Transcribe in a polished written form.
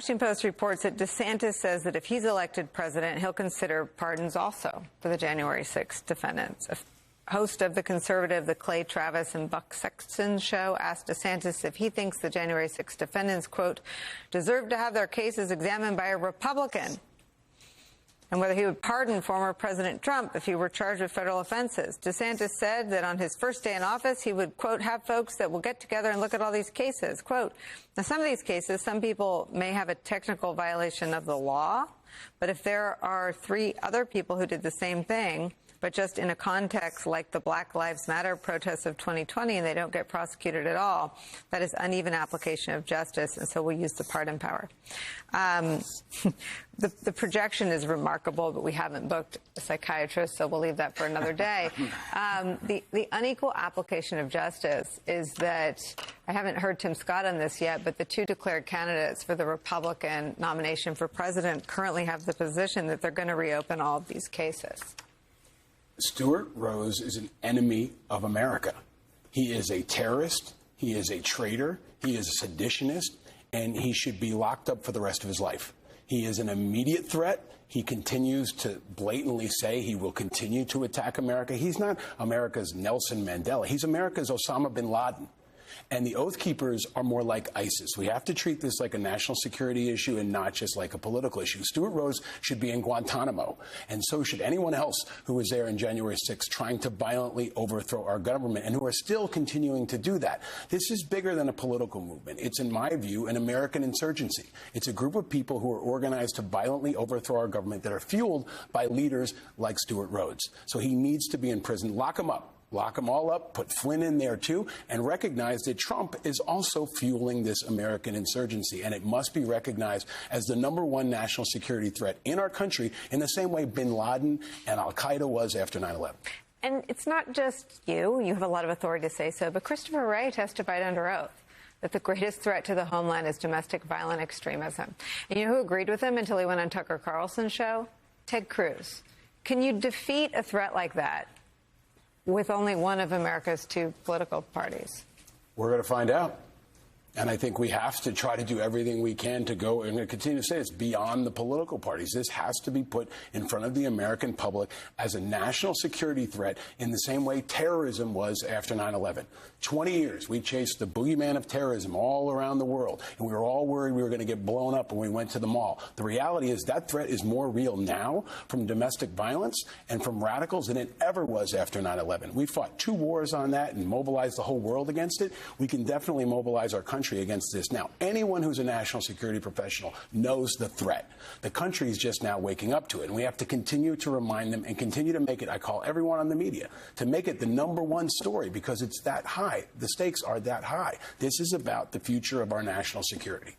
Washington Post reports that DeSantis says that if he's elected president, he'll consider pardons also for the January 6th defendants. A host of the conservative, the Clay Travis and Buck Sexton show, asked DeSantis if he thinks the January 6th defendants, quote, deserve to have their cases examined by a Republican, and whether he would pardon former President Trump if he were charged with federal offenses. DeSantis said that on his first day in office, he would, quote, have folks that will get together and look at all these cases. Quote, now, some of these cases, some people may have a technical violation of the law, but if there are 3 other people who did the same thing, but just in a context like the Black Lives Matter protests of 2020, and they don't get prosecuted at all, that is uneven application of justice, and so we'll use the pardon power. The projection is remarkable, but we haven't booked a psychiatrist, so we'll leave that for another day. The unequal application of justice is that, I haven't heard Tim Scott on this yet, but the 2 declared candidates for the Republican nomination for president currently have the position that they're going to reopen all of these cases. Stewart Rhodes is an enemy of America. He is a terrorist. He is a traitor. He is a seditionist, and he should be locked up for the rest of his life. He is an immediate threat. He continues to blatantly say he will continue to attack America. He's not America's Nelson Mandela. He's America's Osama bin Laden. And the Oath Keepers are more like ISIS. We have to treat this like a national security issue and not just like a political issue. Stewart Rhodes should be in Guantanamo, and so should anyone else who was there on January 6th trying to violently overthrow our government and who are still continuing to do that. This is bigger than a political movement. It's, in my view, an American insurgency. It's a group of people who are organized to violently overthrow our government that are fueled by leaders like Stewart Rhodes. So he needs to be in prison. Lock him up. Lock them all up, put Flynn in there, too, and recognize that Trump is also fueling this American insurgency. And it must be recognized as the #1 national security threat in our country in the same way bin Laden and al-Qaeda was after 9/11. And it's not just you. You have a lot of authority to say so. But Christopher Wray testified under oath that the greatest threat to the homeland is domestic violent extremism. And you know who agreed with him until he went on Tucker Carlson's show? Ted Cruz. Can you defeat a threat like that with only one of America's 2 political parties? We're going to find out. And I think we have to try to do everything we can to go, and I'm going to continue to say it's beyond the political parties. This has to be put in front of the American public as a national security threat in the same way terrorism was after 9/11. 20 years, we chased the boogeyman of terrorism all around the world, and we were all worried we were going to get blown up when we went to the mall. The reality is that threat is more real now from domestic violence and from radicals than it ever was after 9/11. We fought 2 wars on that and mobilized the whole world against it. We can definitely mobilize our country against this. Now, anyone who's a national security professional knows the threat. The country is just now waking up to it, and we have to continue to remind them and continue to make it, I call everyone on the media, to make it the #1 story because it's that high. The stakes are that high. This is about the future of our national security.